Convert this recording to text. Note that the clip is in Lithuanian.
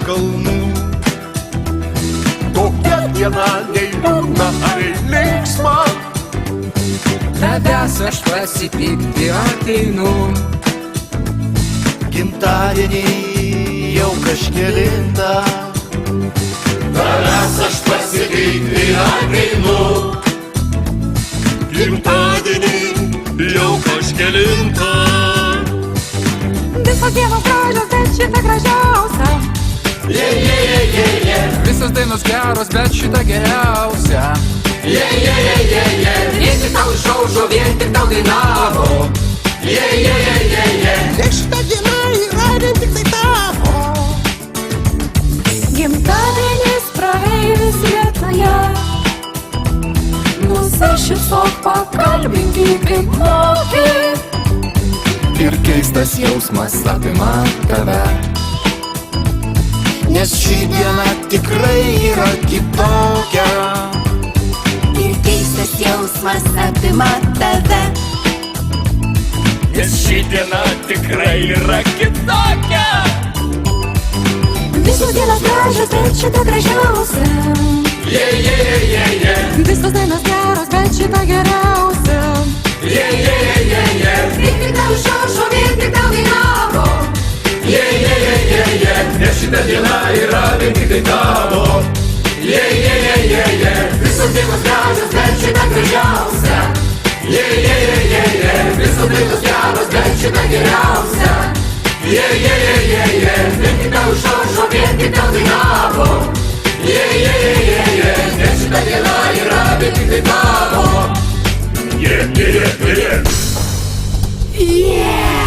kalnų. Tokia diena nei liūdna ar linksma, tavęs aš pasipikti ateinu. Gimtadienį jau kažkelintą, tavęs aš pasipikti ateinu. gimtadienį jau kažkelintą. Visos dienos gražios, bet šita gražiausia. Visos dainos geros, bet šita geriausia. Vien tik tau išaušo, vien tik tau dainavo. Ir šita diena yra vien tik tai tavo. Gimtadienis praeivis lietoje, nusišypsok, pakalbink kaip moki. Ir keistas jausmas apima tave, Nes ši diena tikrai yra kitokia. Ir keistas jausmas apima tave. Nes ši diena tikrai yra kitokia. Visos dienos gražios, bet šita gražiausia. Visos dainos geros, bet šita geriausia. Vien tik tau išaušo, vien tik tau dainavo. Nes šita diena yra vien tik tai tavo. Visos dienos gražios, bet šita gražiausia. Visos dainos geros, bet šita geriausia. Vien tik tau išaušo, vien tik tau dainavo. Nes šita diena yra vien tik tai tavo. Yeah!